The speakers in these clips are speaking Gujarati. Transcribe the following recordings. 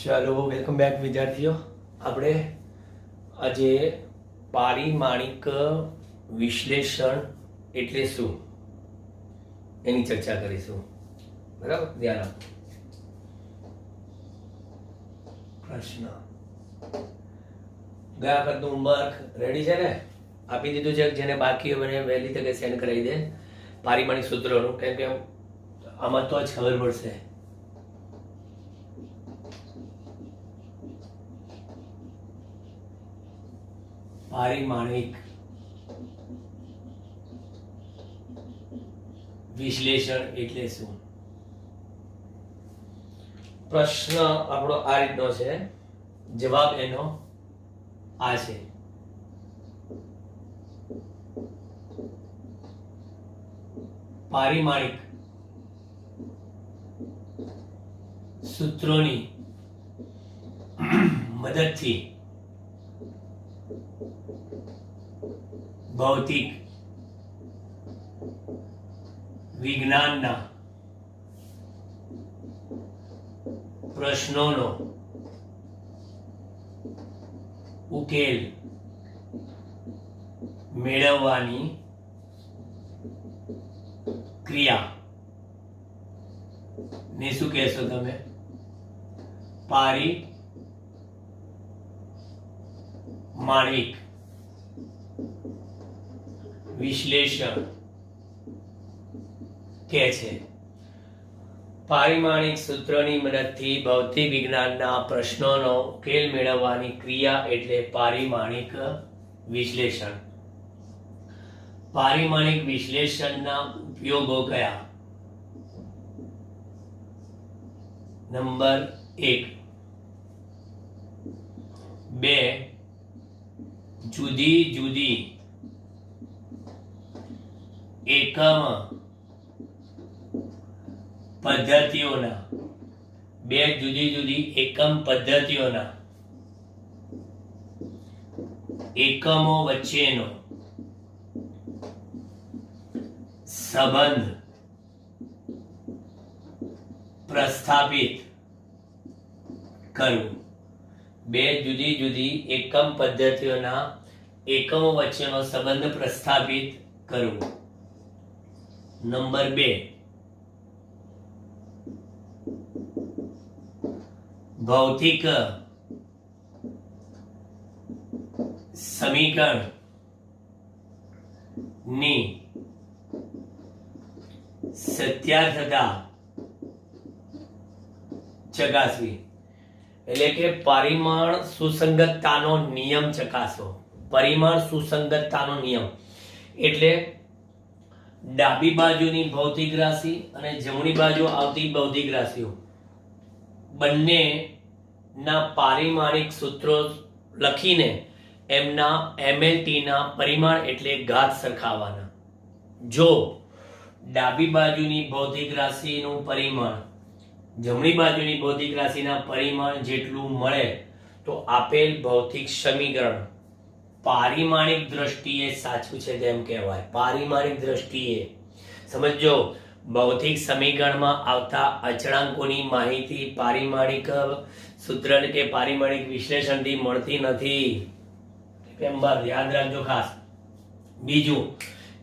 ચાલો વેલકમ બેક વિદ્યાર્થીઓ. આપણે આજે પારિમાણિક વિશ્લેષણ એટલે શું એની ચર્ચા કરીશું. બરાબર, ધ્યાન આપો. પ્રશ્ન ગયા વખતનું હોમવર્ક રેડી છે ને? આપી દીધું છે. જેને બાકી હોય મને વહેલી તકે સેન્ડ કરાવી દે પારિમાણિક સૂત્રોનું, કેમ કે આમાં તો જ ખબર પડશે. પારિમાણિક વિશ્લેષણ એટલે શું? પ્રશ્ન આપણો આ રીતનો છે, જવાબ એનો આ છે. પારિમાણિક સૂત્રોની મદદથી ભૌતિક વિજ્ઞાનના પ્રશ્નોનો ઉકેલ મેળવવાની ક્રિયા ને શું કહેશો તમે? પારિમાણિક વિશ્લેષણ કે છે. પારિમાણિક સૂત્રોની મદદથી ભૌતિક વિજ્ઞાનના પ્રશ્નોનો ઉકેલ મેળવવાની ક્રિયા એટલે પારિમાણિક વિશ્લેષણ. પારિમાણિક વિશ્લેષણના ઉપયોગો કયા? નંબર 1, બે જુદી જુદી એકમ પદ્ધતિઓના એકમો વચ્ચેનો સંબંધ પ્રસ્થાપિત કરવું. બે જુદી જુદી એકમ પદ્ધતિઓના એકમો વચ્ચેનો સંબંધ પ્રસ્થાપિત કરવું. નંબર 2, ભૌતિક સમીકરણની સત્યાર્થતા ચકાસવી. એટલે કે પરિમાણ સુસંગતતાનો નિયમ ચકાસો. પરિમાણ સુસંગતતાનો નિયમ એટલે ડાબી બાજુની ભૌતિક રાશિ અને જમણી બાજુ આવતી ભૌતિક રાશિઓ બંનેના પારિમાણિક સૂત્રો લખીને એમના MLT ના પરિમાણ એટલે ઘાત સરખાવવાના. જો ડાબી બાજુની ભૌતિક રાશિનું પરિમાણ જમણી બાજુની ભૌતિક રાશિના પરિમાણ જેટલું મળે તો આપેલ ભૌતિક સમીકરણ પારિમાણિક દ્રષ્ટિએ સાચું છે તેમ કહેવાય. પારિમાણિક દ્રષ્ટિએ સમજો, ભૌતિક સમીકરણમાં આવતા અચળાંકોની માહિતી પારિમાણિક સૂત્ર કે પારિમાણિક વિશ્લેષણથી મળતી નથી. યાદ રાખજો ખાસ. બીજું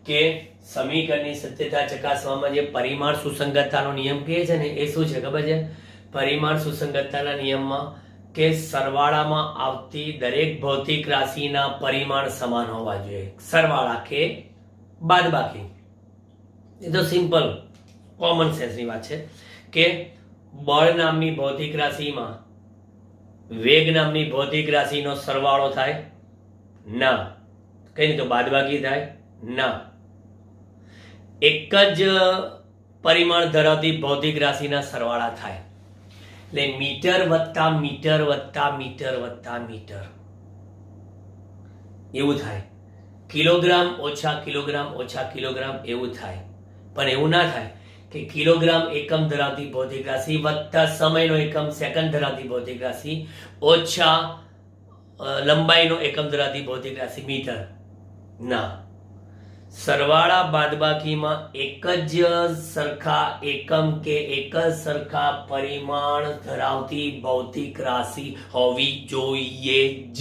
કે સમીકરણની સત્યતા ચકાસવામાં જે પરિમાણ સુસંગતતાનો નિયમ કહે છે ને એ શું છે ખબર છે? પરિમાણ સુસંગતતાના નિયમમાં કે સરવાળામાં આવતી દરેક ભૌતિક રાશિના પરિમાણ સમાન હોવા જોઈએ. સરવાળા કે બાદબાકી, એ તો સિમ્પલ કોમન સેન્સની વાત છે કે બળ નામની ભૌતિક રાશિમાં વેગ નામની ભૌતિક રાશિનો સરવાળો થાય ના, કઈ નહીં તો બાદબાકી થાય ના. એક જ પરિમાણ ધરાવતી ભૌતિક રાશિના સરવાળા થાય. એટલે મીટર વત્તા મીટર વત્તા મીટર વત્તા મીટર એવું થાય. કિલોગ્રામ ઓછા કિલોગ્રામ ઓછા કિલોગ્રામ એવું થાય. પણ એવું ના થાય કે કિલોગ્રામ એકમ ધરાવતી ભૌતિક રાશિ વત્તા સમયનો એકમ સેકન્ડ ધરાવતી ભૌતિક રાશિ ઓછા લંબાઈનો એકમ ધરાવતી ભૌતિક રાશિ મીટર. ના, સરવાળા બાદબાકીમાં એક જ સરખા એકમ કે એક જ સરખા પરિમાણ ધરાવતી ભૌતિક રાશિ હોવી જોઈએ જ,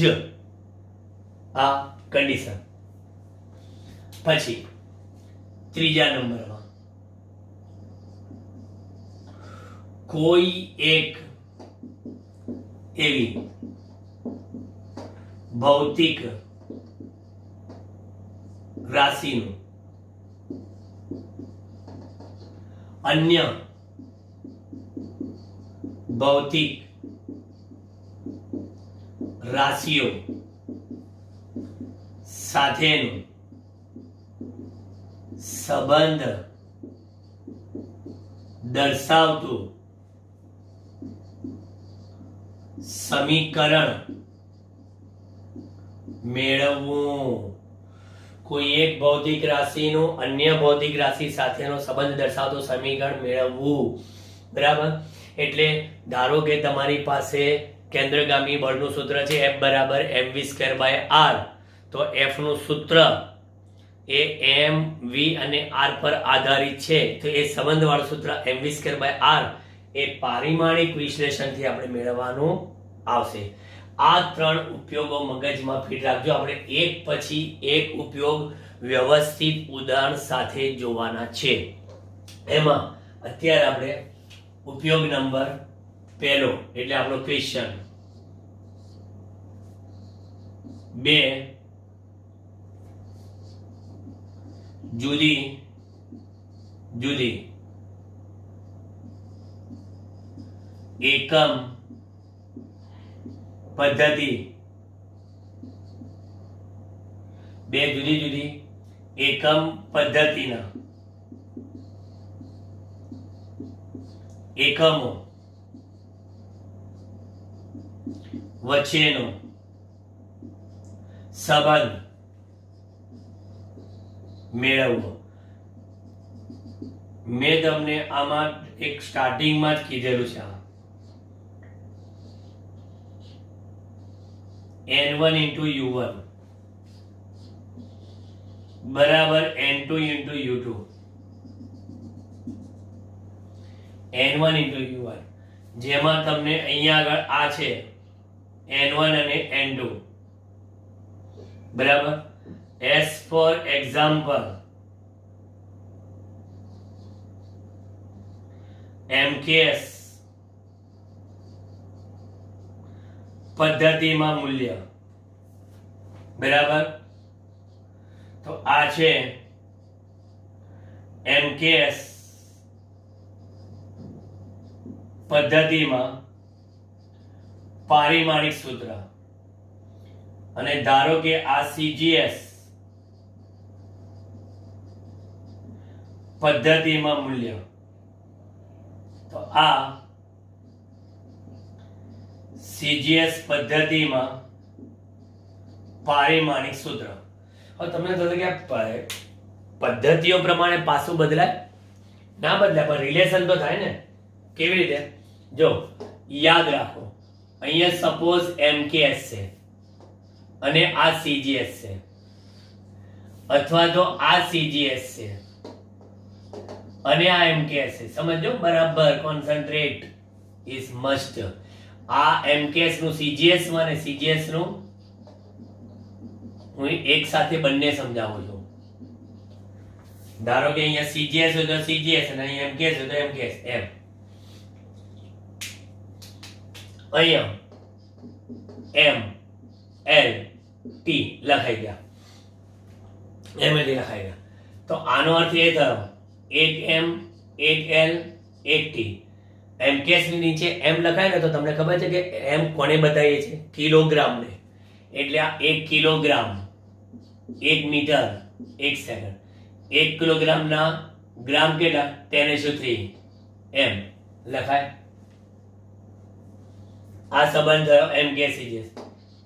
આ કન્ડિશન. પછી ત્રીજા નંબરમાં કોઈ એક એવી ભૌતિક રાશિનું અન્ય ભૌતિક રાશિઓ સાથેનો સંબંધ દર્શાવતું સમીકરણ મેળવવું. કોઈ એક ભૌતિક રાશિનું અન્ય ભૌતિક રાશિ સાથેનો સંબંધ દર્શાવતું સમીકરણ મેળવવું. બરાબર. એટલે ધારો કે તમારી પાસે કેન્દ્રગામી બળનું સૂત્ર છે F બરાબર mv²/r. તો F નું સૂત્ર એ m v અને r પર આધારિત છે. તો એ સંબંધવાળું સૂત્ર mv²/r એ પારિમાણિક વિશ્લેષણથી આપણે મેળવવાનું આવશે. આ ત્રણ ઉપયોગો મગજમાં ફિટ રાખજો. આપણે એક પછી એક ઉપયોગ વ્યવસ્થિત ઉદાહરણ સાથે જોવાના છે. એમાં અત્યારે આપણે ઉપયોગ નંબર પહેલો એટલે આપણો ક્વેશ્ચન 2 જુદી જુદી એકમ પદ્ધતિ, બે જુદી જુદી એકમ પદ્ધતિના એકમો વચ્ચેનો સંબંધ મેળવવો. મેં તમને આમાં એક સ્ટાર્ટિંગમાં જ કીધેલું છે. n1 into u1 બરાબર n2 into u2. n1 into u1 જેમાં તમને અહીંયા આગળ આ છે n1 અને n2. બરાબર. as for example MKS પદ્ધતિમાં મૂલ્ય. બરાબર. તો આ છે MKS પદ્ધતિમાં પારિમાણિક સૂત્ર. અને ધારો કે આ CGS પદ્ધતિમાં મૂલ્ય. તો આ CGS પદ્ધતિમાં પારિમાણિક સૂત્ર. હવે તમને થશે કે પદ્ધતિઓ પ્રમાણે પાછું બદલાય? ના બદલાય, પણ રિલેશન તો થાય ને. કેવી રીતે? જો યાદ રાખો, અહીંયા સપોઝ MKS છે અને આ CGS છે, અથવા તો આ CGS છે અને આ MKS છે. સમજો બરાબર. Concentrate is must. આ MKS નું CGS માં અને CGS નું હું એક સાથે બંને સમજાવું છું. ધારો કે અહીંયા CGS હોય તો CGS અને અહીંયા MKS હોય તો MKS. એમ અહીંયા M L T લખાઈ ગયા, MLT લખાઈ ગયા. તો આનો અર્થ એ થયો એક M એક L એક T. MKS ની નીચે M લખાય ને તો તમને ખબર છે કે M કોને બતાવીએ છે? કિલોગ્રામ ને. એટલે આ 1 કિલોગ્રામ 1 મીટર 1 સેકન્ડ. 1 કિલોગ્રામ ના ગ્રામ કેટલા? 10⁻³ M લખાય. આ સંબંધ થયો MKS CGS.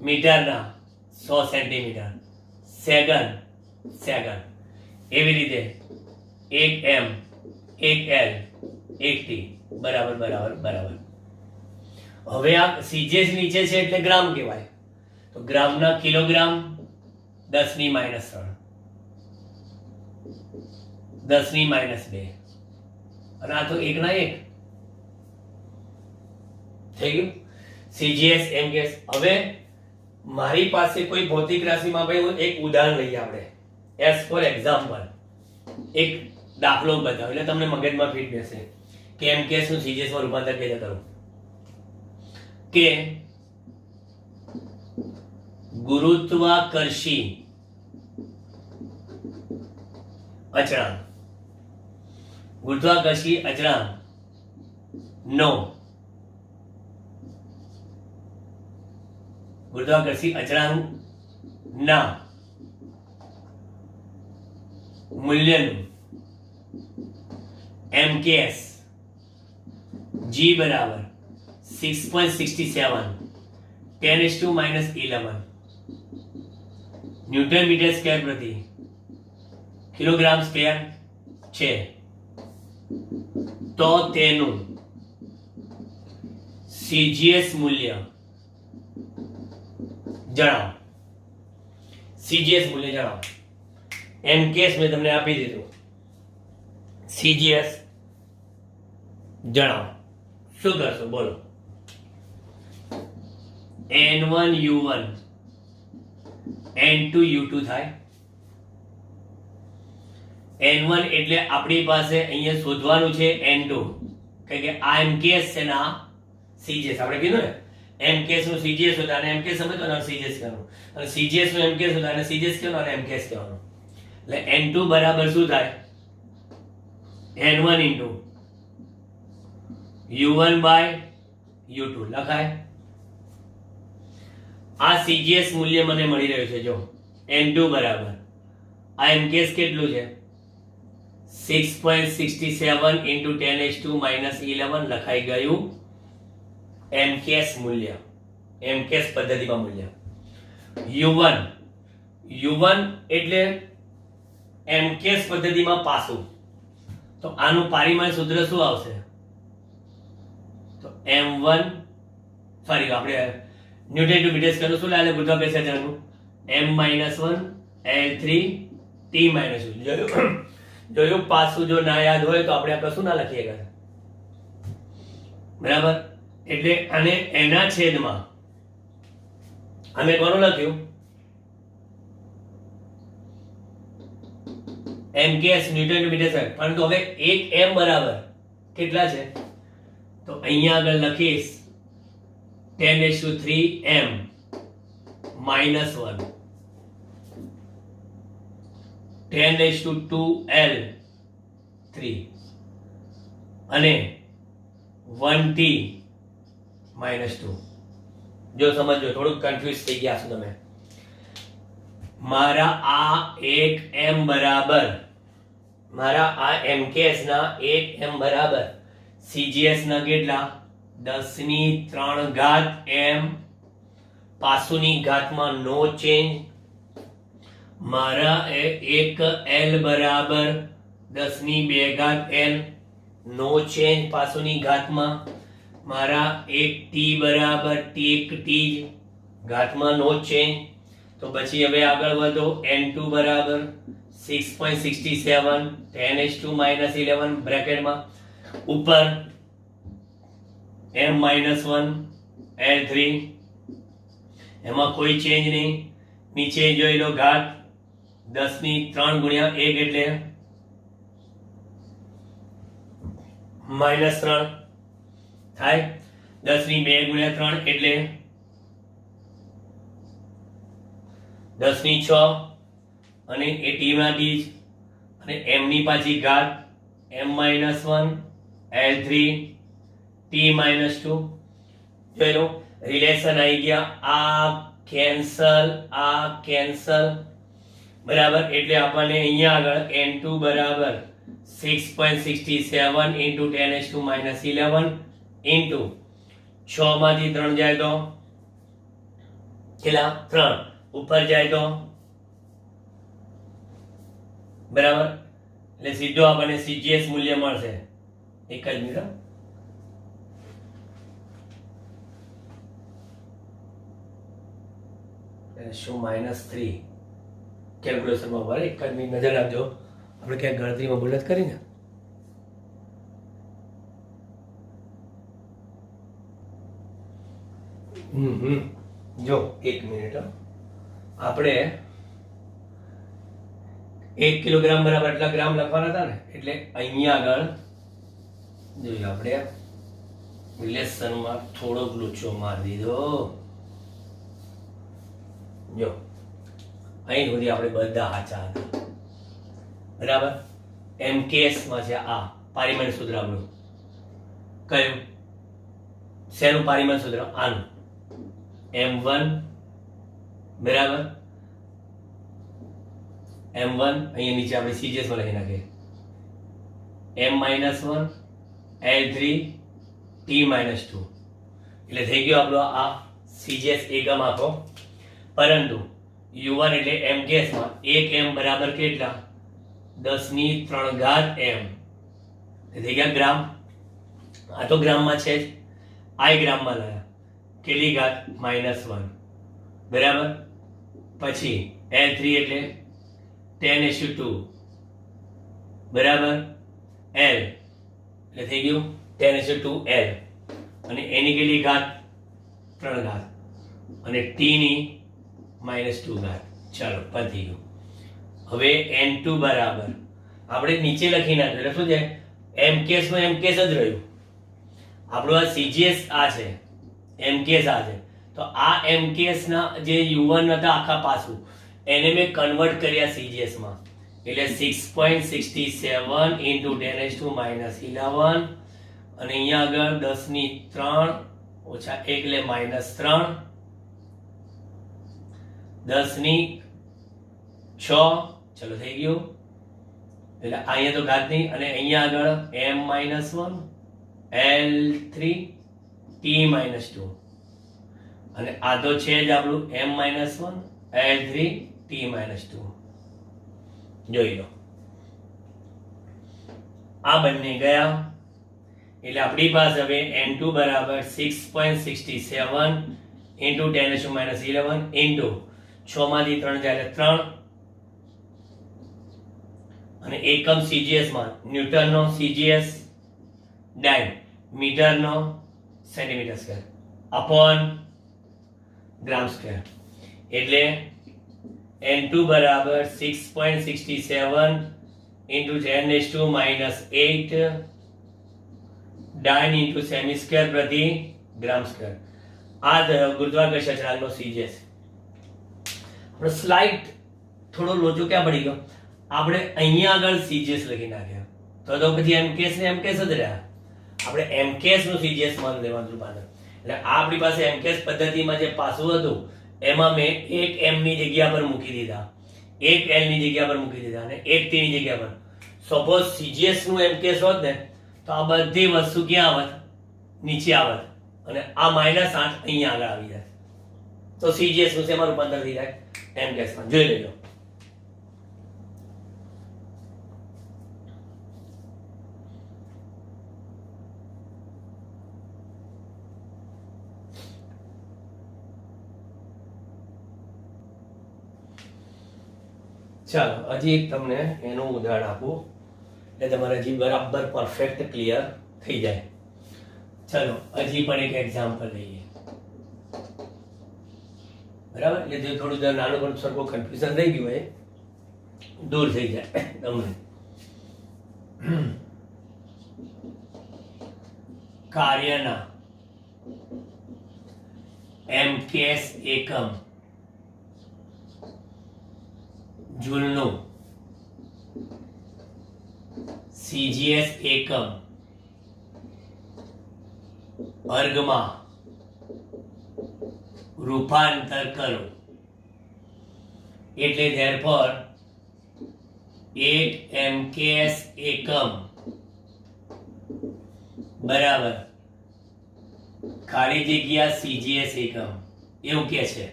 મીટરના 100 સેન્ટીમીટર, સેકન્ડ સેકન્ડ. એવી રીતે 1 M 1 L 1 T બરાબર બરાબર બરાબર. હવે આ CGS નીચે છે એટલે ગ્રામ કહેવાય. તો ગ્રામના કિલોગ્રામ 10⁻³ 10⁻2 અને આ તો 1/1 થઈ ગયું. CGS MGS. હવે મારી પાસે કોઈ ભૌતિક રાશિમાં ભાઈ એક ઉદાહરણ લઈએ આપણે, એસ ફોર એક્ઝામ્પલ, એક દાખલો બતાવો એટલે તમને મગજમાં ફિટ બેસે કે MKS નું CGS માં રૂપાંતર કેવી રીતે કરું. કે ગુરુત્વાકર્ષી અચળાંક, ગુરુત્વાકર્ષી અચળાંક નો ગુરુત્વાકર્ષી અચળાંક ના મૂલ્યનું MKS G બરાબર 6.67 10⁻11 ન્યૂટન મીટર સ્ક્વેર પ્રતિ કિલોગ્રામ સ્ક્વેર છે, તો તેનું CGS મૂલ્ય જણાવો. CGS મૂલ્ય જણાવો. MKS મેં તમને આપી દીધું, CGS જણાવો. શું કરશો બોલો. N1U1 N2U2 થાય. N1 એટલે આપણી પાસે અહીંયા શોધવાનું છે N2, કારણ કે આ MKS છે ને આ CGS આપણે કીધું ને, MKS નું CGS હોતા અને MKS સમજવાનું અને CGS કહેવાનું, અને CGS નું MKS હોતા અને CGS કહેવાનું અને MKS કહેવાનું. એટલે N2 બરાબર શું થાય? N1 into U1 by U2 લખાય. આ CGS મૂલ્ય મને મળી રહ્યું છે. જો N2 બરાબર આ MKS કેટલું છે? 6.67 into 10⁻11 લખાઈ ગયું MKS મૂલ્ય, MKS પદ્ધતિમાં મૂલ્ય. U1 એટલે MKS પદ્ધતિમાં પાસું, તો આનું પારિમાણિક સૂત્ર શું આવશે? તો M1 સોરી આપણે ન્યૂટન ટુ મીટર સ્ક્વેર શું લાગે ગુરુત્વાકર્ષણ અચળાંકનું? M-1 L3 T-2. જોયું પાસું જો ના યાદ હોય તો આપણે આ કશું ના લખીએ કરે, બરાબર. એટલે આને એના છેદમાં અમે કોનું લખ્યું? MKS newton to metre square. પરંતુ હવે 1 m બરાબર કેટલા છે? તો અહીંયા આગળ લખીશ 10⁻3 m -1 10⁻2 L3 અને 1 T -2. જો સમજો, થોડુંક કન્ફ્યુઝ થઈ ગયા છો તમે. મારા આ 1 m બરાબર, મારા આ MKS ના 1 m બરાબર CGS ના કેટલા? 10⁻³ m પાસુની ઘાતમાં નો ચેન્જ. મારા 1 L બરાબર 10⁻² L નો ચેન્જ પાસુની ઘાતમાં. મારા 1 T બરાબર 1 T ઘાતમાં નો ચેન્જ. તો પછી હવે આગળ વધો. N2 બરાબર 6.67 10⁻11 બ્રેકેટમાં ઉપર M-1 L3, એમાં કોઈ ચેન્જ નહીં. નીચે જોઈ લો ઘાત 10⁻³ × 1 એટલે -3 થાય. 10⁻2 × 3 એટલે 10⁻6 અને એ ટીમાં ટી જ, અને m ની પાછી ઘાત M-1 L3 T-2. જોઈ લો રિલેશન આવી ગયા. આ કેન્સલ બરાબર. એટલે આપણને અહીંયા આગળ N2 બરાબર 6.67 into 10⁻11 into 6 માંથી 3 જાય તો કેટલા? 3 ઉપર જાય તો બરાબર. એટલે સીધો આપણને CGS મૂલ્ય મળશે. એક જ મિનિટ, શું -3 કેલ્ક્યુલેશનમાં ભરે. એક જ મિનિટ નજર રાખજો. આપણે ક્યાંક ગણતરીમાં ભૂલ નથી કરી ને? જો 1 મિનિટ, આપણે 1 કિલોગ્રામ બરાબર એટલા ગ્રામ લખવાના હતા ને, એટલે અહીંયા આગળ જોઈએ આપણે રિલેશનમાં થોડોક લૂચો મારી દીધો. જો અહીં સુધી આપણે બધા સાચા હતા, બરાબર. MKS માં છે આ પારીમાણિક સૂત્ર આપણું. કયું? શેનું પારીમાણિક સૂત્ર? આનું. M1 બરાબર, M1 અહીંયા નીચે આપણે CGS માં લખી નાખીએ. M-1 L3 T-2 એટલે થઈ ગયો આપણો આ CGS એકમ આખો. પરંતુ U1 એટલે MKS માં 1 m બરાબર કેટલા? 10³ m. થઈ ગયા ગ્રામ. આ તો ગ્રામમાં છે જ, આ ગ્રામમાં લાયા. કેટલી ઘાત? -1 બરાબર. પછી L3 એટલે 10:2 બરાબર. L એટલે થઈ ગયું 10:2 L, અને એની કેટલી ઘાત? 3 ઘાત, અને T ની -2 ઘાત. ચાલો પતી ગયું. હવે N2 બરાબર આપણે નીચે લખી નાખ્યું એટલે શું છે? MKS માં MKS જ રહ્યું. આપણું આ CGS આ છે, MKS આ છે. તો આ MKS ના જે U1 હતા આખા પાછું એને મેં કન્વર્ટ કર્યા CGS માં, એટલે 6.67 into 10⁻11, અને અહીંયા આગળ 10³ ઓછા 1 એટલે -3, 10⁻6. ચલો થઈ ગયું. એટલે અહીંયા તો ઘાત નહીં, અને અહીંયા આગળ M-1 L3 T-2, અને આ તો છે જ આપણું M-1 L3 T-2. જોઈ લો, આ બંને ગયા. એટલે આપણી પાસે હવે N2 બરાબર 6.67 into 10⁻11 into 6 માંથી 3 જાય એટલે 3, અને એકમ CGS માં ન્યૂટનનો CGS, ડાયન મીટરનો સેન્ટીમીટર સ્ક્વેર અપોન ગ્રામ સ્ક્વેર. એટલે N2 બરાબર 6.67 into 10⁻8 ડાયન into સેમી સ્ક્વેર પ્રતિ ગ્રામ સ્ક્વેર. આ ગુરુત્વાકર્ષણ અચળાંકનો CGS. આપણે સ્લાઇડ થોડો લોચો ક્યાં પડી ગયો? આપણે અહીંયા આગળ CGS લખી નાખ્યા, તો પછી MKS ને MKS જ રહ્યા. આપણે MKS નું CGS માં લેવાનું રૂપાંતર. એટલે આ આપણી પાસે MKS પદ્ધતિમાં જે પાસું હતું એમાં મેં 1 m ની જગ્યા પર મૂકી દીધા, 1 l ની જગ્યા પર મૂકી દીધા, અને 1 t ની જગ્યા પર. સપોઝ CGS નું MKS હોત ને તો આ બધી વસ્તુ ક્યાં આવત? નીચે આવત, અને આ -8 અહીંયા આગળ આવી જાય. તો CGS નું શેમાં રૂપાંતર થઈ જાય? MKS માં. જોઈ લેજો. ચાલો હજી એક તમને એનું ઉદાહરણ આપું એટલે તમારે હજી બરાબર પરફેક્ટ ક્લિયર થઈ જાય. ચાલો હજી પણ એક એક્ઝામ્પલ લઈએ, બરાબર. એટલે જે થોડું નાનું પણ સરખું કન્ફ્યુઝન થઈ ગયું હોય દૂર થઈ જાય તમને. કાર્યના MKS એકમ જૂલનું CGS એકમ વર્ગમાં રૂપાંતર કરો. એટલે therefore 1 MKS એકમ બરાબર ખાલી જગ્યા CGS એકમ, એવું કે છે,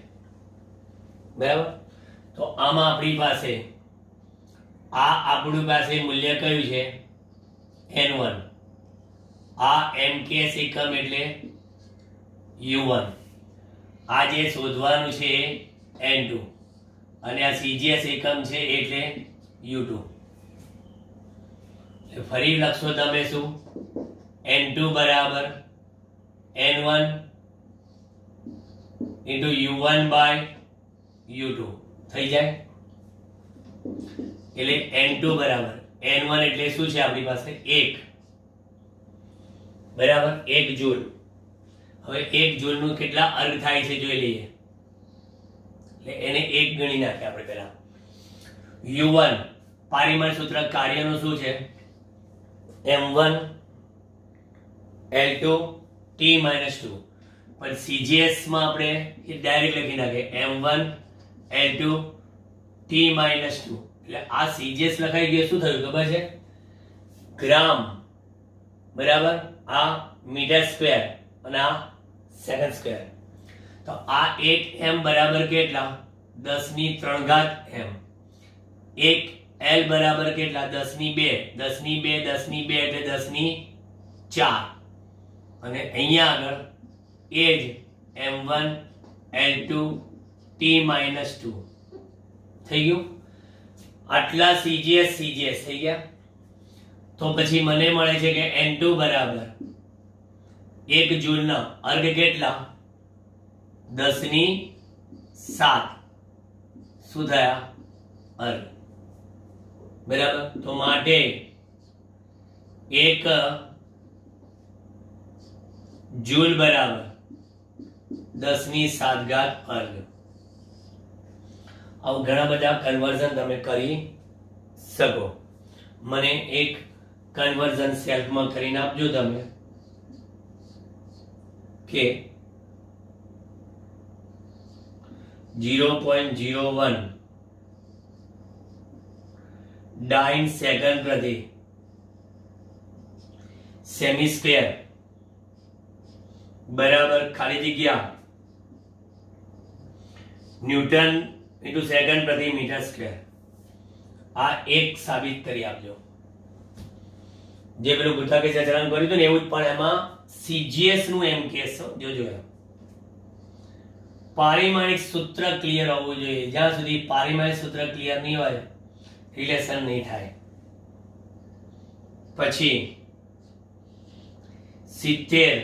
બરાબર. તો આમાં આપણી પાસે આ આપણું પાસે મૂલ્ય કયું છે? N1. આ MKS એકમ એટલે U1. આ જે શોધવાનું છે N2, અને આ CGS એકમ છે એટલે U2. કે ફરી લખશો તમે શું n2 બરાબર n1 into u1 by u2 થઈ જાય. એટલે n2 બરાબર n1 એટલે શું છે આપણી પાસે 1 બરાબર 1 જૂલ. હવે 1 જૂલ નું કેટલા અર્ગ થાય છે જોઈ લઈએ. એટલે એને 1 ગણી નાખીએ આપણે પહેલા. u1 પારિમાણ સૂત્ર કાર્યનું શું છે m1 L2 t - 2. પણ CGS માં આપણે એ ડાયરેક્ટ લખી નાખીએ m1 L2 t - 2. એટલે આ CGS લખાઈ ગયું શું થયું ખબર છે ગ્રામ બરાબર આ મીટર સ્ક્વેર અને આ સેકન્ડ સ્ક્વેર. તો આ 1 m બરાબર કેટલા 10 ની 3 ઘાત m. 1 L બરાબર કેટલા 10 ની 2 10 ની 2 10 ની 2 એટલે 10 ની 4. અને અહીંયા આગળ એ જ m1 L2 t - 2 થઈ ગયું. આટલા CGS થઈ ગયા. તો પછી મને મળે છે કે n2 બરાબર 1 જૂલના અર્ગ કેટલા 10 ની 7 શું થયા અર્ગ બરાબર. તો માટે 1 જૂલ બરાબર 10 ની 7 ઘાત અર્ગ. આવું ઘણા બધા કન્વર્ઝન તમે કરી શકો. મને એક કન્વર્ઝન સેલ્ફમાં કરીને આપજો તમે કે 0.01 ડાઇન સેકન્ડ પ્રતિ સેમી સ્ક્વેર બરાબર ખાલી જગ્યા ન્યૂટન ઇન્ટુ સેકન્ડ પ્રતિ મીટર સ્ક્વેર. આ એક સાબિત કરી આપજો. જે પેલું ગુથાકે ચરણ કર્યું હતું ને એવું જ, પણ એમાં CGS નું એમ કેસ જોજો. પારિમાણિક સૂત્ર ક્લિયર હોવું જોઈએ. જ્યાં સુધી પારિમાણિક સૂત્ર ક્લિયર નહીં હોય રિલેશન નહીં થાય. પછી 70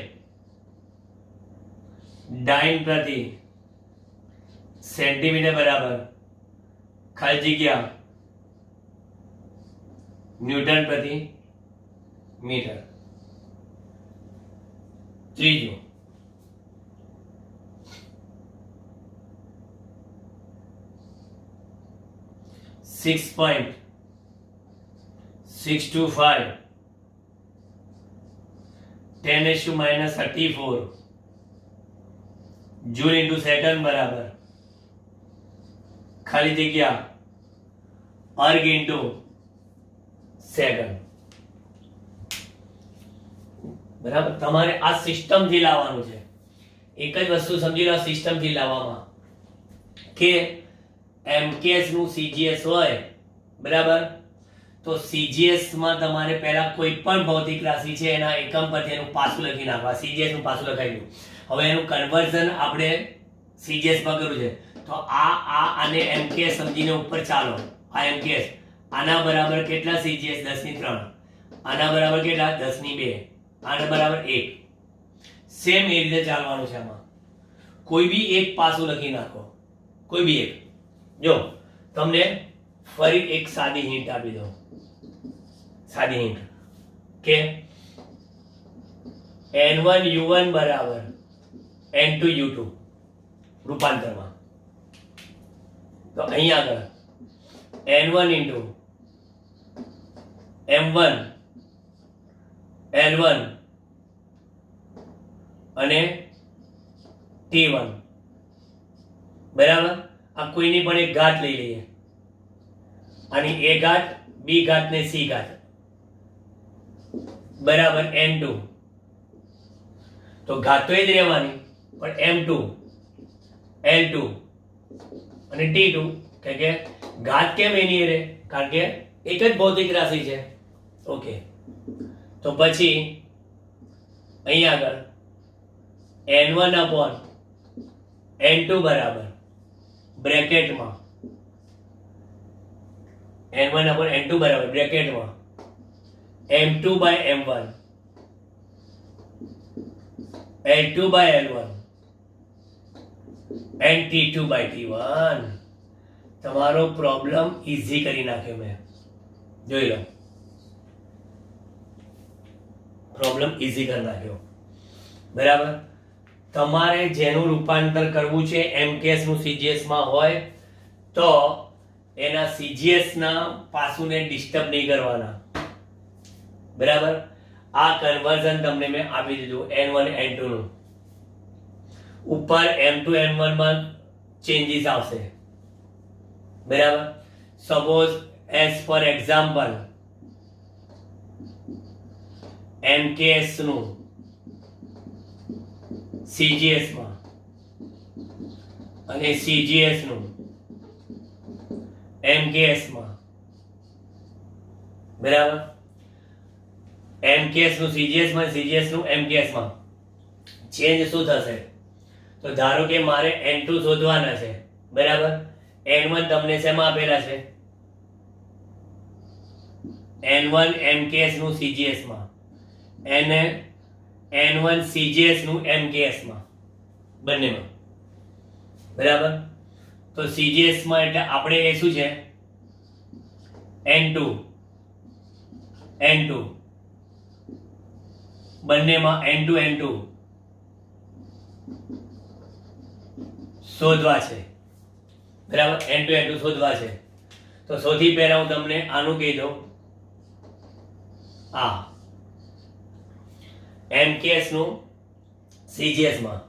ડાઇન પ્રતિ સેન્ટીમીટર બરાબર ખાલી જગ્યા ન્યૂટન પ્રતિ મીટર. ત્રીજું 6.625 10⁻⁻34 જૂલ ઇન્ટુ સેકન્ડ બરાબર ખાલી જગ્યા અર્ગ ઇન્ટુ સેકન્ડ બરાબર. તમારે આ સિસ્ટમ થી લાવવાનું છે. એક જ વસ્તુ સમજી લો સિસ્ટમ થી લાવવામાં કે MKS નું CGS હોય બરાબર. તો CGS માં તમારે પહેલા કોઈ પણ ભૌતિક રાશિ છે એના એકમ પરથી એનું પાછું લખી નાખવા. CGS નું પાછું લખાઈ ગયું. હવે એનું કન્વર્ઝન આપણે CGS માં કરવું છે. તો આને MKS સમજીને ઉપર ચાલો. આ MKS આના બરાબર કેટલા CGS 10 ની 3. આના બરાબર કેટલા 10 ની 2. આના બરાબર 1. સેમ એ રીતે ચાલવાનું છે. આમાં કોઈ બી એક પાછું લખી નાખો. કોઈ બી એક. જો તમને ફરી એક સાદી હિન્ટ આપી દઉં. સાદી હિન્ટ કે n1 u1 બરાબર n2 u2 રૂપાંતરમાં. તો અહીંયા આગળ n1 into m1 l1 અને t1 બરાબર. આ કોઈની પણ એક ઘાત લઈ લઈએ. આની a ઘાત b ઘાત ને c ઘાત બરાબર n2. તો ઘાત તો એ જ રહેવાની પણ m2 l2 અને t2 કે ઘાત કેમ એની રહે કારણ કે એક જ ભૌતિક રાશિ છે. ઓકે. તો પછી અહીંયા આગળ n1 upon n2 બરાબર બ્રેકેટમાં n1 upon n2 બરાબર બ્રેકેટમાં m2 by m1 l2 by l1 and t2 by t1. તમારો પ્રોબ્લેમ ઈઝી કરી નાખ્યો મેં, જોઈ લો, પ્રોબ્લેમ ઈઝી કરી નાખ્યો. બરાબર. તમારે જેનું રૂપાંતર કરવું છે એમકેએસ નું સીજીએસ માં હોય તો એના સીજીએસ ના પાસુને ડિસ્ટર્બ નહીં કરવાના. બરાબર. આ કન્વર્ઝન તમને મેં આપી દીધું n1 n2 નું. ઉપર m2 m1 માં ચેન્જીસ આવશે. બરાબર. Suppose as for example MKS નું સીજીએસ માં અને સીજીએસ નું એમકેએસ માં. બરાબર. એમકેએસ નું સીજીએસ માં, સીજીએસ નું એમકેએસ માં ચેન્જ શું થશે? તો ધારો કે મારે n2 શોધવાના છે. બરાબર. n1 તમને શેમાં આપેલા છે? n1 mks નું cgs માં, n1 cgs નું mks માં, બંનેમાં. બરાબર. તો cgs માં એટલે આપણે એ શું છે? n2 બંનેમાં n2 શોધવા છે. બરાબર. n2 શોધવા છે. તો સૌથી પહેલા હું તમને આનું કહી દઉં. આ mks નું cgs માં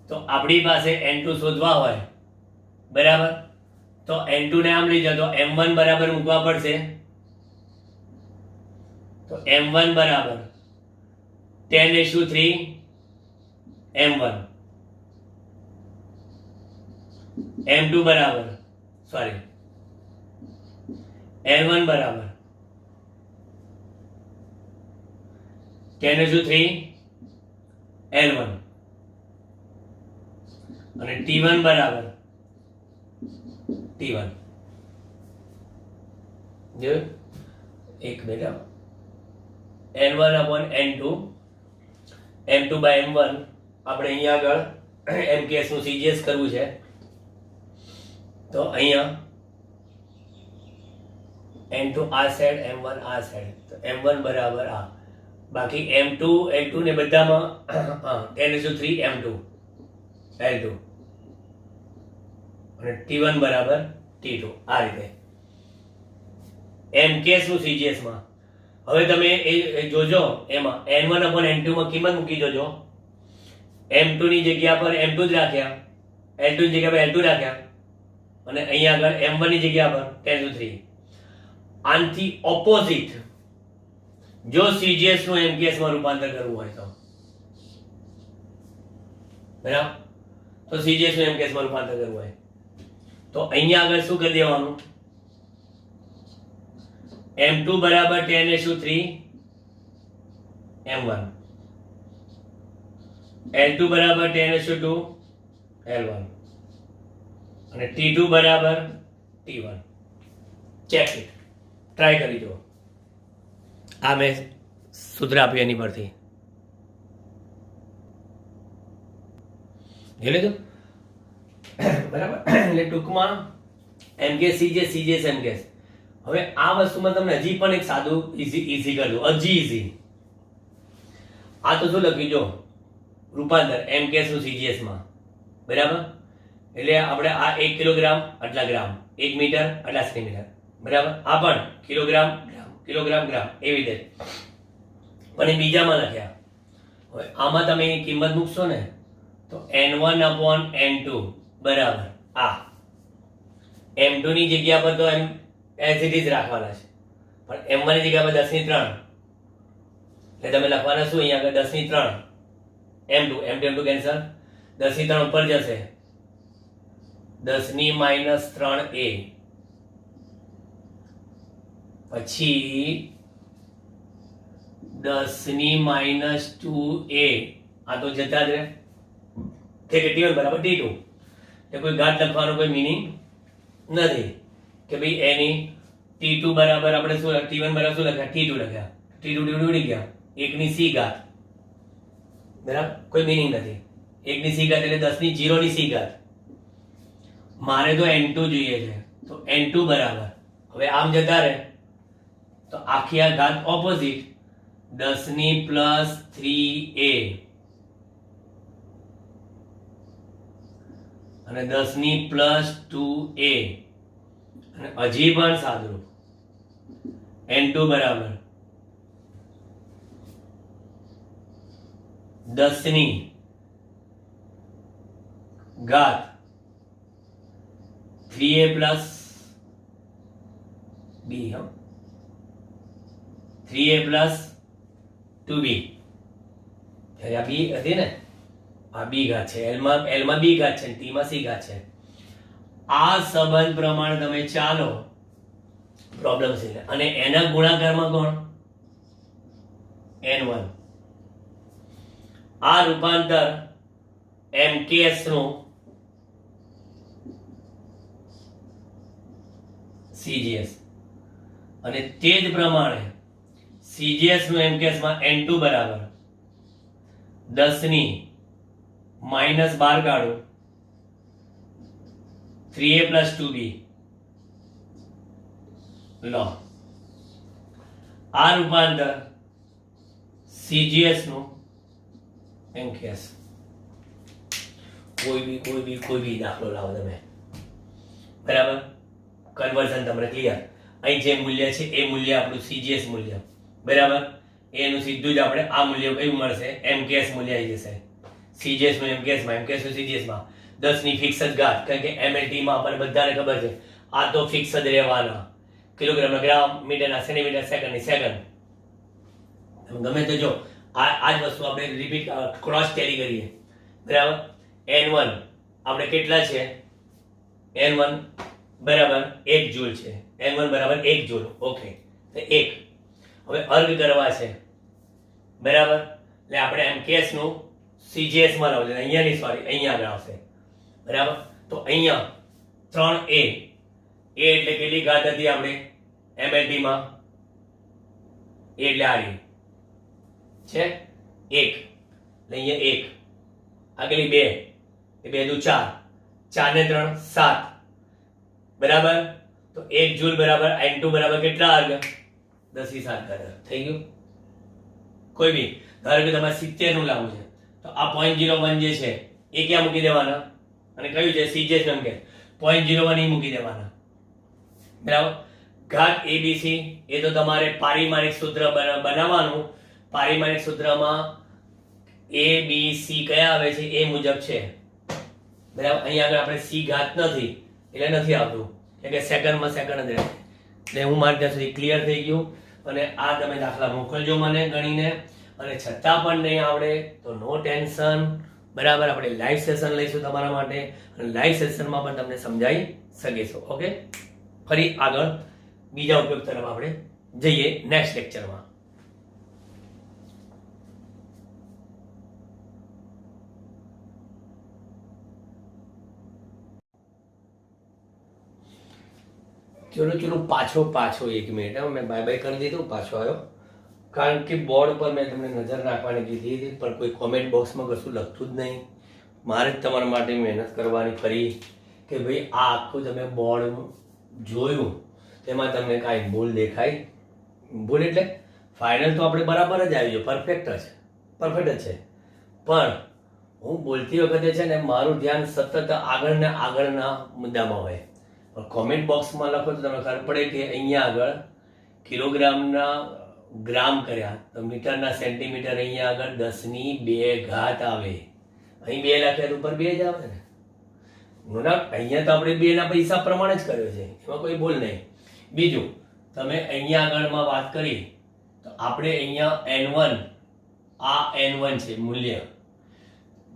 તો આપણી પાસે n2 શોધવા હોય. બરાબર. તો n2 ને આમ લઈ જાઓ તો m1 બરાબર મૂકવા પડશે. તો m1 બરાબર 10:3 m1, m2 બરાબર n1 બરાબર 10:3 l1 અને t1 બરાબર t1. જો એક minute, n1 upon n2 m2 by m1 આપણે અહીંયા આગળ mks નું cgs કરવું છે. તો અહીંયા n2 આ સાઈડ, m1 આ સાઈડ. તો m1 બરાબર આ, બાકી m2 l2 ને બધામાં 10:3 m2 l2 અને t1 બરાબર t2. આ રીતે mks નું cgs માં. હવે તમે એ જોજો, એમાં n1 upon n2 માં કિંમત મૂકી જોજો. m2 ની જગ્યા પર m2 જ રાખ્યા, l2 ની જગ્યા પર l2 રાખ્યા અને અહીંયા આગળ m1 ની જગ્યા પર 10:3. આનથી ઓપોઝિટ જો cgs નું mks માં રૂપાંતર કરવું હોય તો, બરાબર, તો cgs નું mks માં રૂપાંતર કરવું હોય તો અહીંયા આગળ શું કરી દેવાનું? m2 બરાબર 10:3 m1, l2 બરાબર 10:2 l1 અને t2 બરાબર t1. ચેક ઇટ, ટ્રાય કરી જુઓ. આ મેં સૂત્ર આપ્યું એની પરથી. જોઈ લીધું? બરાબર. એટલે ટૂંકમાં mks cgs cgs mks. હવે આ વસ્તુમાં તમને હજી પણ એક સાદું ઈઝી કરી દઉં, હજી ઈઝી. આ તો શું લખ્યું જો, રૂપાંતર mks નું cgs માં. બરાબર. એટલે આપણે આ 1 કિલોગ્રામ આટલા ગ્રામ, 1 મીટર આટલા સેન્ટીમીટર. બરાબર. આ પણ કિલોગ્રામ ગ્રામ કિલોગ્રામ ગ્રામ એવી રીતે પણ એ બીજામાં લખ્યા. હવે આમાં તમે કિંમત મૂકશો ને તો n1 upon n2 બરાબર આ m2 ની જગ્યા પર તો એમ એઝ ઇટ ઇઝ રાખવાના છે, પણ m1 ની જગ્યા પર 10 ની 3 એટલે તમે લખવાના શું અહીંયા આગળ 10 ની 3 m2 m2 કેન્સલ, 10 ની 3 ઉપર જશે, 10 ની -3a પછી 10 ની -2a આ તો જતા જ રહે. ઠીક છે. t1 બરાબર t2 એટલે કોઈ ઘાત લખવાનો કોઈ મીનિંગ નથી કે ભાઈ એની t2 બરાબર આપણે શું t1 બરાબર શું લખ્યા t2 લખ્યા. ટી ઉડી ગયા, 1 ની સી ઘાત, બરાબર, કોઈ મીનિંગ નથી. 1 ની સી ઘાત એટલે 10 ની 0 ની સી ઘાત. મારે તો n2 જોઈએ છે, તો n2 બરાબર, હવે આમ જતા રહે તો આખી આ ઘાત ઓપોઝિટ, 10 ની પ્લસ 3a અને 10 ની પ્લસ 2a અને હજી પણ સાદુરૂપ n2 બરાબર 10 ની ઘાત 3a plus b, 3a plus 2b. આ b હતી ને, આ b ઘાત છે, l માં b ઘાત છે, t માં c ઘાત છે. આ સંબંધ પ્રમાણે તમે ચાલો પ્રોબ્લેમ છે, અને એના ગુણાકારમાં કોણ? n1. આ રૂપાંતર mks નું cgs, અને તે જ પ્રમાણે cgs નું mks માં n2 બરાબર 10 ની માઈનસ 12 કાઢો 3a પ્લસ 2b લો. આ રૂપાંતર cgs નું mks. કોઈ બી દાખલો લાવો તમે, બરાબર, કન્વર્ઝન તમને ક્લિયર. અહીં જે મૂલ્ય છે એ મૂલ્ય આપણું cgs મૂલ્ય, બરાબર, એનું સીધું જ આપણે આ મૂલ્ય કયું મળશે? mks મૂલ્ય આવી જશે. cgs નું mks માં, mks નું cgs માં 10 ની ફિક્સ જ ઘાત, કારણ કે mlt માં આપણને બધાને ખબર છે આ તો ફિક્સ જ રહેવાના, કિલોગ્રામના ગ્રામ, મીટરના સેન્ટીમીટર, સેકન્ડની સેકન્ડ. ગમે તો જો આ જ વસ્તુ આપણે રિપીટ ક્રોસ કેરી કરીએ, બરાબર. n1 આપણે કેટલા છે? n1 બરાબર 1 જૂલ છે, n1 બરાબર 1 જૂલ, ઓકે, તો 1. હવે અર્ગ કરવા છે, બરાબર, એટલે આપણે mks નું cgs માં લાવવું છે, અહીંયા ની સોરી અહીંયા આગળ આવશે, બરાબર. તો અહીંયા 3a એટલે કેટલી ઘાત હતી આપણે mlt માં? એટલે આ રહી છે 1, એટલે અહીંયા 1, આગળની 2, એ 2 દુ 4, 4 ને 3 7, બરાબર. તો 1 જૂલ બરાબર n2 બરાબર કેટલા અર્ગ? 10 ની 7 ઘાત. થઈ ગયું? કોઈ બી ધારો કે તમારે 70 નું લાવવું છે, તો આ 0.01 જે છે એ ક્યાં મૂકી દેવાના? અને કયું છે? cgs એમ કે 0.01 એ મૂકી દેવાના, બરાબર. ઘાત abc એ તો તમારે પારિમાણિક સૂત્ર બનાવવાનું. પારિમાણિક સૂત્રમાં a b c કયા આવે છે એ મુજબ છે, બરાબર. અહીંયા આગળ આપણે c ઘાત નથી એટલે નથી આવતું, એટલે સેકન્ડમાં સેકન્ડ જ રહે. એટલે હું મારી ત્યાં સુધી ક્લિયર થઈ ગયું. અને આ તમે દાખલા મોકલજો મને ગણીને, અને છતાં પણ નહીં આવડે તો નો ટેન્શન, બરાબર. આપણે લાઈવ સેશન લઈશું તમારા માટે, અને લાઈવ સેશનમાં પણ તમને સમજાવી શકીશું. ઓકે, ફરી આગળ બીજા ઉપયોગ તરફ આપણે જઈએ નેક્સ્ટ લેક્ચરમાં. ચલો પાછો 1 મિનિટ, મેં બાય બાય કરી દીધું, પાછો આવ્યો. કારણ કે બોર્ડ પર મેં તમને નજર નાખવાની કીધી હતી, પણ કોઈ કોમેન્ટ બોક્સમાં કશું લખતું જ નહીં. મારે જ તમારા માટે મહેનત કરવાની ફરી, કે ભાઈ આ આખું તમે બોર્ડ જોયું, તેમાં તમને કાંઈ ભૂલ દેખાય? ભૂલ એટલે ફાઇનલ તો આપણે બરાબર જ આવી ગયો, પરફેક્ટ જ છે. પણ હું બોલતી વખતે છે ને મારું ધ્યાન સતત આગળના મુદ્દામાં હોય. કોમેન્ટ બોક્સમાં લખો તો તમને ખબર પડે કે અહીંયા આગળ કિલોગ્રામના ગ્રામ કર્યા, તો મીટરના સેન્ટીમીટર અહીંયા આગળ 10 ની 2 ઘાત આવે. અહીં 2 લખ્યા ઉપર 2 જ આવે ને. અહીંયા તો આપણે 2 ના પૈસા પ્રમાણે જ કર્યો છે, એમાં કોઈ ભૂલ નહીં. બીજું, તમે અહીંયા આગળમાં વાત કરી તો આપણે અહીંયા n1, આ n1 છે મૂલ્ય,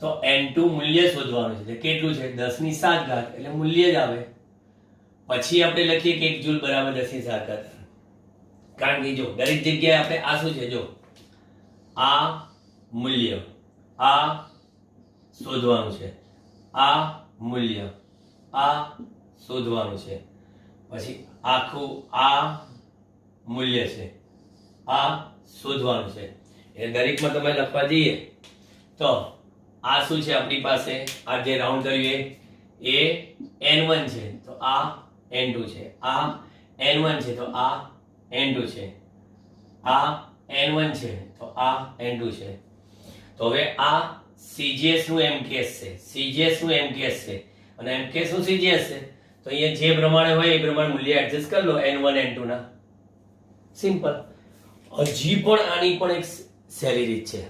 તો n2 મૂલ્ય શોધવાનું છે. કેટલું છે? 10 ની 7 ઘાત, એટલે મૂલ્ય જ આવે. પછી આપણે લખીએ કે 1 જૂલ બરાબર 10 ની 7 ઘાત. કારણ કે જો દરેક જગ્યાએ આપણે આ શું છે, જો આ મૂલ્ય, આ શોધવાનું છે, આ મૂલ્ય, આ શોધવાનું છે, પછી આખું આ મૂલ્ય છે, આ શોધવાનું છે. એ દરેકમાં તમે લખવા જઈએ તો આ શું છે આપણી પાસે, આ જે રાઉન્ડ કર્યું એ n1 છે તો આ n2 છે, આ n1 છે તો આ n2 છે, આ n1 છે તો આ n2 છે. તો હવે આ CGS નું MKS છે, CGS નું MKS છે અને MKS નું CGS છે. તો અહીંયા જે પ્રમાણે હોય એ પ્રમાણે મૂલ્ય એડજસ્ટ કરી લો n1 n2 ના. સિમ્પલ. હજી પણ આની પણ એક સહેલી રીત છે.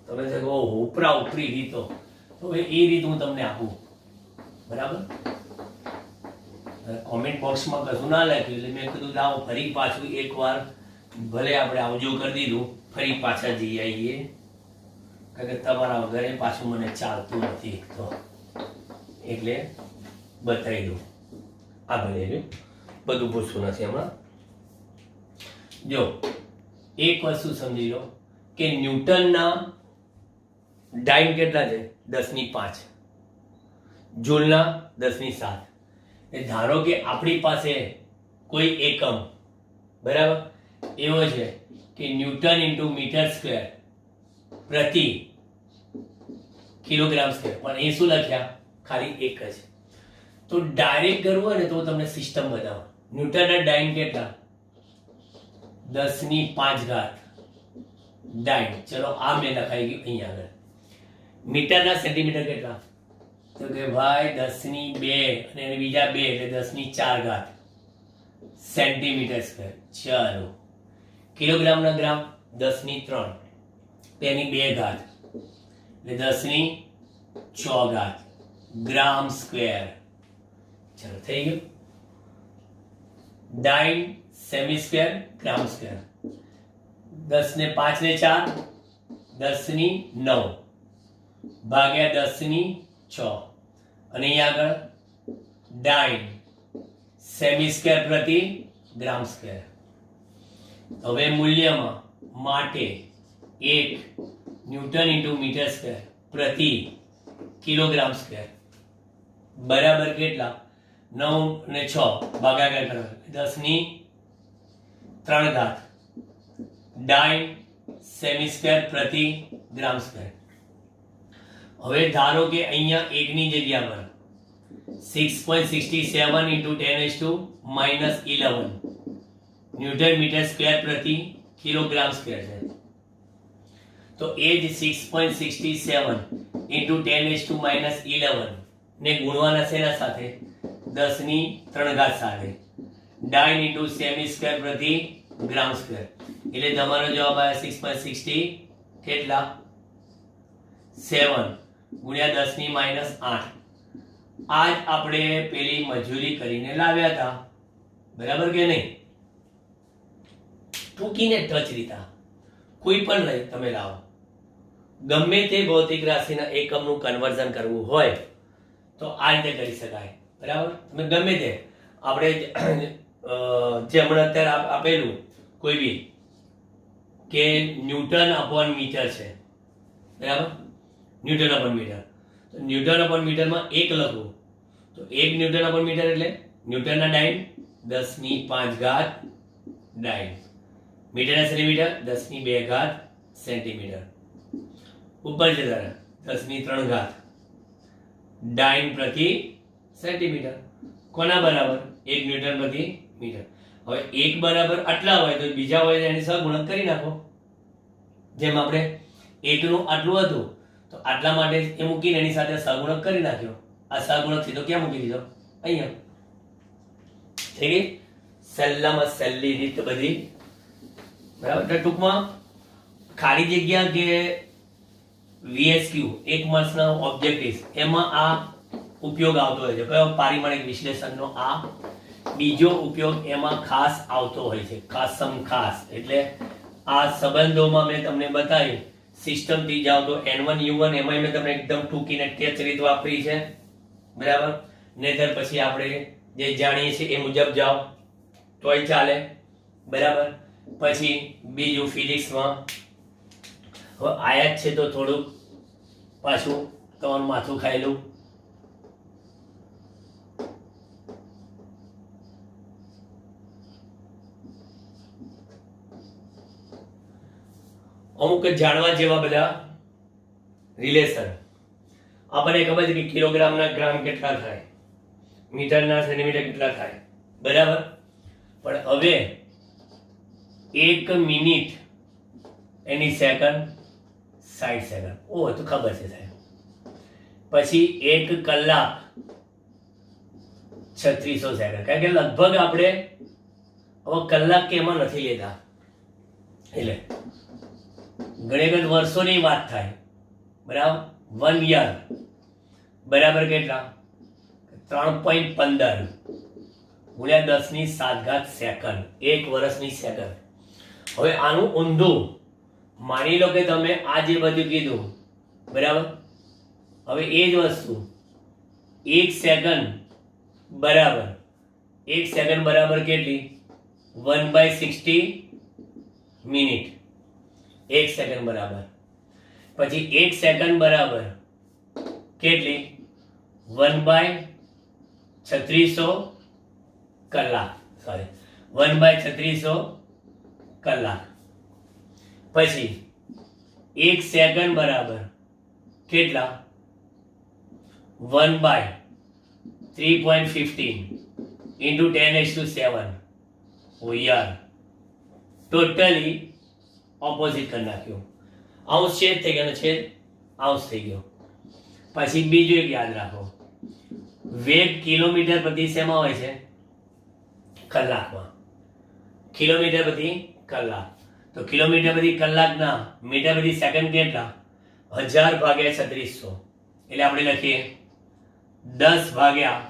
તમે કહો ઓહો ઉપરા ઉપરી રીતો, તો હવે એ રીત હું તમને આપું. બરાબર? કોમેન્ટ બોક્સમાં કશું ના લખ્યું એટલે મેં કીધું લાવો ફરી પાછું એકવાર ભલે આપણે આવજો કરી દીધું, ફરી પાછા જઈ આવીએ, કારણ કે તમારા વગર પાછું મને ચાલતું નથી તો એટલે બતાવી દઉં. આ ભલે રહ્યું, બધું પૂછવું નથી હમણાં. જો એક વસ્તુ સમજી લો કે ન્યૂટનના ડાઇન કેટલા છે? 10⁵. જૂલના 10⁷. એ ધારો કે આપણી પાસે કોઈ એકમ બરાબર એવો છે કે ન્યૂટન ઇન્ટુ મીટર સ્ક્વેર પ્રતિ કિલોગ્રામ સ્ક્વેર, પણ એ શું લખ્યા? ખાલી એક જ. તો ડાયરેક્ટ કરવું હોય ને તો તમને સિસ્ટમ બતાવો. ન્યૂટનના ડાઇન કેટલા? 10⁵ ડાઇન. ચલો આ મેં લખાઈ ગયું અહીંયા આગળ. મીટરના સેન્ટીમીટર કેટલા? તો કે ભાઈ 10⁵ અને એને બીજા 2 એટલે 10⁴ સેન્ટીમીટર સ્ક્વેર. ચાલો કિલોગ્રામના ગ્રામ 10⁻³ તેની 2 ઘાત એટલે 10⁴ ગ્રામ સ્ક્વેર. ચાલો થઈ ગયું. ડાઇન સેમી સ્ક્વેર ગ્રામ સ્ક્વેર. 10 ને 5 ને 4 10⁹ ભાગ્યા 10⁶ અને અહીંયા આગળ ડાઇન સેમી સ્ક્વેર પ્રતિ ગ્રામ સ્ક્વેર. હવે મૂલ્યમાં માટે 1 ન્યૂટન ઇન્ટુ મીટર સ્ક્વેર પ્રતિ કિલોગ્રામ સ્ક્વેર બરાબર કેટલા? 9 ને 6 ભાગાકાર કરો 10⁻³ ડાઇન સેમી સ્ક્વેર પ્રતિ ગ્રામ સ્ક્વેર. હવે ધારો કે અહીંયા 1 ની જગ્યા પર 6.67 ઇન્ટુ 10⁻⁻11 ન્યૂટન મીટર સ્ક્વેર પ્રતિ કિલોગ્રામ સ્ક્વેર છે. તો એ જ 6.67 ઇન્ટુ 10⁻⁻11 ને ગુણવાના શેના સાથે? 10⁻³ સાથે. ડાઇન ઇન્ટુ સેમી સ્ક્વેર પ્રતિ ગ્રામ સ્ક્વેર એટલે તમારો જવાબ આવે 6.60 કેટલા? 7 ગુણ્યા 10⁻⁸. આ જ આપણે પેલી મજૂરી કરીને લાવ્યા હતા, બરાબર કે નહીં? ટૂંકીને ટચ રીતા કોઈ પણ લઈ તમે લાવો, ગમે તે ભૌતિક રાશિના એકમનું કન્વર્ઝન કરવું હોય તો આ રીતે કરી શકાય. બરાબર? તમે ગમે તે આપણે જે હમણાં અત્યારે આપેલું કોઈ બી કે ન્યૂટન અપોન મીટર છે, બરાબર? ન્યૂટન અપોન મીટર, તો ન્યૂટન અપોન મીટરમાં 1 લખવું તો 1 ન્યૂટન અપોન મીટર એટલે ન્યૂટનના ડાઇન 10⁵ ડાઇન, મીટરના સેન્ટીમીટર 10⁵ સેન્ટીમીટર. ઉપર જતા રહે 10⁻³ ડાઇન પ્રતિ સેન્ટીમીટર. કોના બરાબર? 1 ન્યૂટન પ્રતિ મીટર. હવે 1 બરાબર આટલા હોય તો બીજા હોય એની સહગુણક કરી નાખો. જેમ આપણે 1 નું આટલું હતું તો આટલા માટે એ મૂકીને એની સાથે સહગુણક કરી નાખ્યો. આ સહગુણક સીધો ક્યાં મૂકી દીધો? અહીંયા. થઈ ગઈ સહેલામાં સહેલી રીત બધી. બરાબર? તો ટૂંકમાં ખાલી જગ્યા કે VSQ 1 માર્ક્સના ઓબ્જેક્ટિવ એમાં આ ઉપયોગ આવતો હોય છે. કયો? પારિમાણિક વિશ્લેષણનો આ બીજો ઉપયોગ એમાં ખાસ આવતો હોય છે. ખાસ એટલે આ સંબંધોમાં મેં તમને બતાવ્યું. સિસ્ટમથી જાઓ તો N1 U1 એમાં મેં તમને એકદમ ટૂંકીને ટેચ રીત વાપરી છે, બરાબર? નહીતર પછી આપણે જે જાણીએ છીએ એ મુજબ જાઓ તોય ચાલે, બરાબર? પછી બીજું ફિઝિક્સમાં હવે આયા છે તો થોડુંક પાછું તમારું માથું ખાયેલું. અમુક જાણવા જેવા બધા રિલેશન. આપણને ખબર છે કે કિલોગ્રામના ગ્રામ કેટલા થાય, મીટરના સેન્ટીમીટર કેટલા થાય, બરાબર. પણ હવે 1 મિનિટ એની સેકન્ડ 60 સેકન્ડ. ઓ તો ખબર છે સાહેબ. પછી 1 કલાક 3600 સેકન્ડ. કારણ કે લગભગ આપણે હવે કલાક કે એમાં નથી લેતા, એટલે ઘણી વખત વર્ષોની વાત થાય, બરાબર. 1 યર બરાબર કેટલા? 3.15 ગુણ્યા 10⁷ સેકન્ડ. 1 વર્ષની સેકન્ડ. હવે આનું ઊંધું માની લો કે તમે આ જે બધું કીધું, બરાબર. હવે એ જ વસ્તુ 1 સેકન્ડ બરાબર 1 સેકન્ડ બરાબર કેટલી? 1/60 મિનિટ. 1 સેકન્ડ બરાબર. પછી 1 સેકન્ડ બરાબર કેટલી? 1/3600 કલાક. સોરી, 1/3600 કલાક. પછી 1 સેકન્ડ બરાબર કેટલા? 1/3.15 into 10⁻⁷. ઓ યાર, ટોટલી ઓપોઝિટ કરી નાખ્યું. અંશ છેદ થઈ ગયો, છેદ અંશ થઈ ગયો. પછી બીજું એક યાદ રાખો, વેગ કિલોમીટર પ્રતિ શેમાં હોય છે? કલાકમાં. કિલોમીટર પ્રતિ કલાક. તો કિલોમીટર પ્રતિ કલાકના મીટર પ્રતિ સેકન્ડ કેટલા? 1000 ભાગ્યા 3600. એટલે આપણે લખીએ 10 ભાગ્યા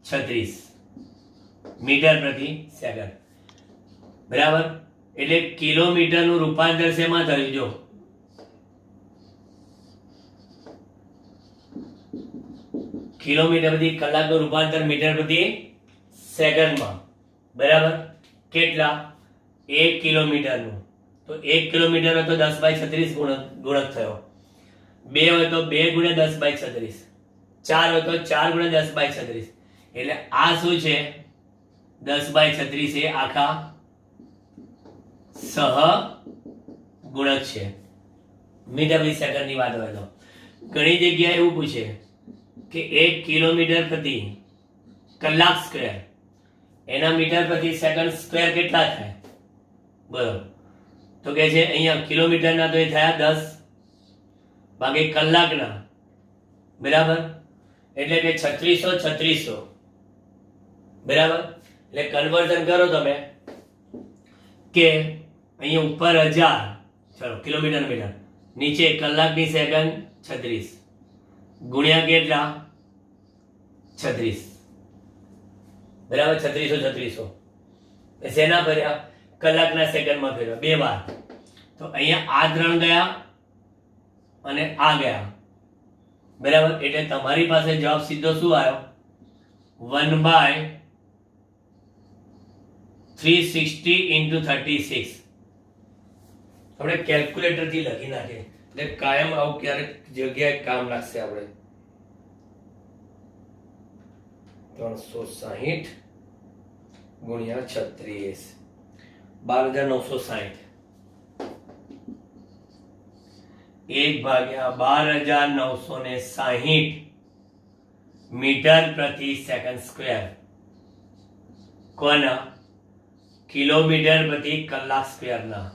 36 મીટર પ્રતિ સેકન્ડ, બરાબર. એટલે કિલોમીટરનું રૂપાંતર શેમાં થયું? જો કિલોમીટર પ્રતિ કલાકનું રૂપાંતર મીટર પ્રતિ સેકન્ડમાં, બરાબર. કેટલા? 1 કિલોમીટરનું. તો 1 કિલોમીટર હોય તો 10/36 ગુણક થયો. 2 હોય તો 2 ગુણ્યા 10/36. 4 હોય તો 4 ગુણ્યા 10/36. એટલે આ શું છે? 10/36 એ આખા સહગુણક છે. મીટર પ્રતિ સેકન્ડની વાત હોય તો ઘણી જગ્યાએ એવું પૂછે કે 1 કિલોમીટર પ્રતિ કલાક સ્ક્વેર એના મીટર પ્રતિ સેકન્ડ સ્ક્વેર કેટલા થાય? બરોબર. તો કે છે અહીંયા કિલોમીટરના તો એ થયા 10 ભાગે કલાકના, બરાબર. એટલે કે 3600 બરાબર. એટલે કન્વર્ઝન કરો તમે કે અહીંયા ઉપર 1000, ચલો કિલોમીટર મીટર, નીચે કલાકની સેકન્ડ 36 ગુણ્યા કેટલા? 36, બરાબર. 3600 શેના ફર્યા? કલાકના સેકન્ડમાં ફેરવા 2 વાર. તો અહીંયા આ 3 ગયા અને આ ગયા, બરાબર. એટલે તમારી પાસે જવાબ સીધો શું આવ્યો? 1/360 into 36. આપણે કેલ્ક્યુલેટર થી લખી નાખીએ એટલે કાયમ આવું ક્યારેક જગ્યાએ કામ લાગશે. આપણે 360 ગુણ્યા 36 12960. 1/12960 મીટર પ્રતિ સેકન્ડ સ્ક્વેર. કોના? કિલોમીટર પ્રતિ કલાક સ્ક્વેરના,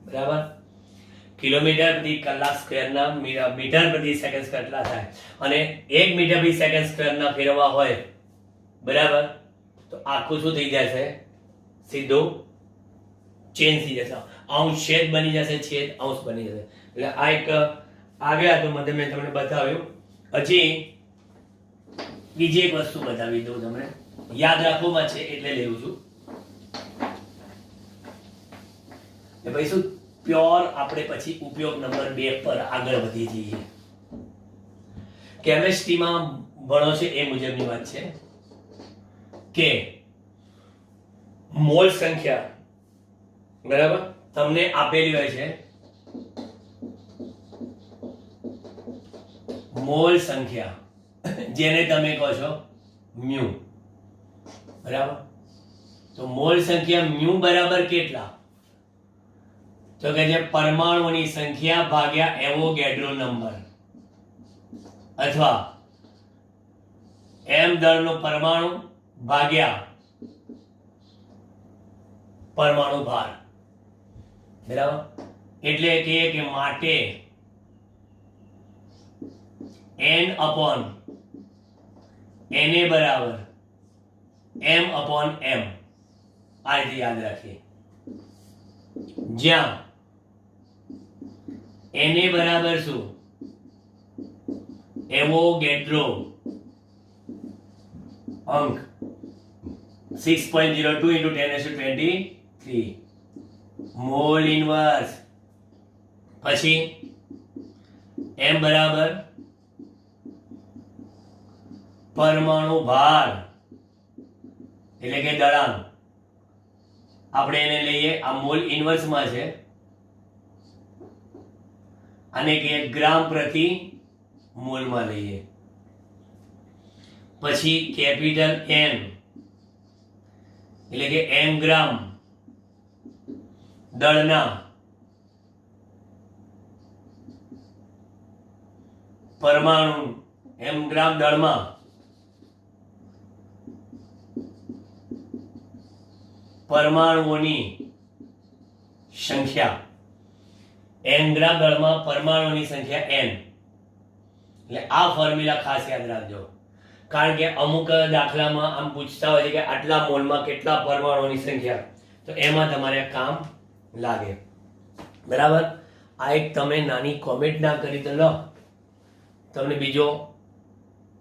બરાબર. કિલોમીટર પ્રતિ કલાક સ્ક્વેરના મીટર પ્રતિ સેકન્ડ સ્ક્વેર કેટલા થાય? અને 1 મીટર પ્રતિ સેકન્ડ સ્ક્વેરના ફેરવા હોય, બરાબર. તો આખું શું થઈ જશે? સીધું ચેન્જ થઈ જશે. અંશ છેદ બની જશે, છેદ અંશ બની જશે. એટલે આ એક આવ્યા તો મેં તમને બતાવ્યું. હજી બીજી એક વસ્તુ બતાવી દઉં તમને, યાદ રાખવામાં છે એટલે લેવું છું. ભાઈ શું પ્યોર આપણે પછી ઉપયોગ નંબર 2 પર આગળ વધી જઈએ. કેમિસ્ટ્રીમાં ભણો છે એ મુજબની વાત છે કે મોલ સંખ્યા, બરાબર, તમને આપેલી હોય છે. મોલ સંખ્યા જેને તમે કહો છો મ્યુ, બરાબર. તો મોલ સંખ્યા મ્યુ બરાબર કેટલા? તો કે છે પરમાણુઓની સંખ્યા ભાગ્યા એવોગેડ્રો નંબર, અથવા m દળનો પરમાણુ ભાગ્યા પરમાણુ ભાર. બરાબર? એટલે કે માટે n upon na બરાબર m upon m. આ રીતે યાદ રાખીએ. જ્યાં na બરાબર શું? એવોગેડ્રો અંક 6.02 into 10⁻23 મોલ ઇનવર્સ. પછી m બરાબર પરમાણુ ભાર એટલે કે દળાંક. આપણે એને લઈએ, આ મોલ ઇનવર્સ માં છે, અને કે ગ્રામ પ્રતિ મોલ માં લઈએ. પછી કેપિટલ N એટલે કે m ગ્રામ દળના પરમાણુ, m ગ્રામ દળમાં પરમાણુઓની સંખ્યા, n ગ્રામ દળમાં પરમાણુઓની સંખ્યા n. એટલે આ ફોર્મ્યુલા ખાસ યાદ રાખજો, કારણ કે અમુક દાખલામાં આમ પૂછતા હોય છે કે આટલા મોલમાં કેટલા પરમાણુઓની સંખ્યા, તો એમાં તમારે કામ લાગે. બરાબર? આ એક તમે નાની કોમેન્ટ ના કરી તો લો, તમને બીજો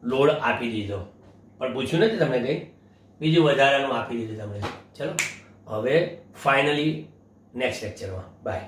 લોડ આપી દીધો, પણ પૂછ્યું નથી તમને કંઈ, બીજું વધારાનું આપી દીધું તમને. ચલો હવે ફાઇનલી નેક્સ્ટ લેક્ચરમાં બાય.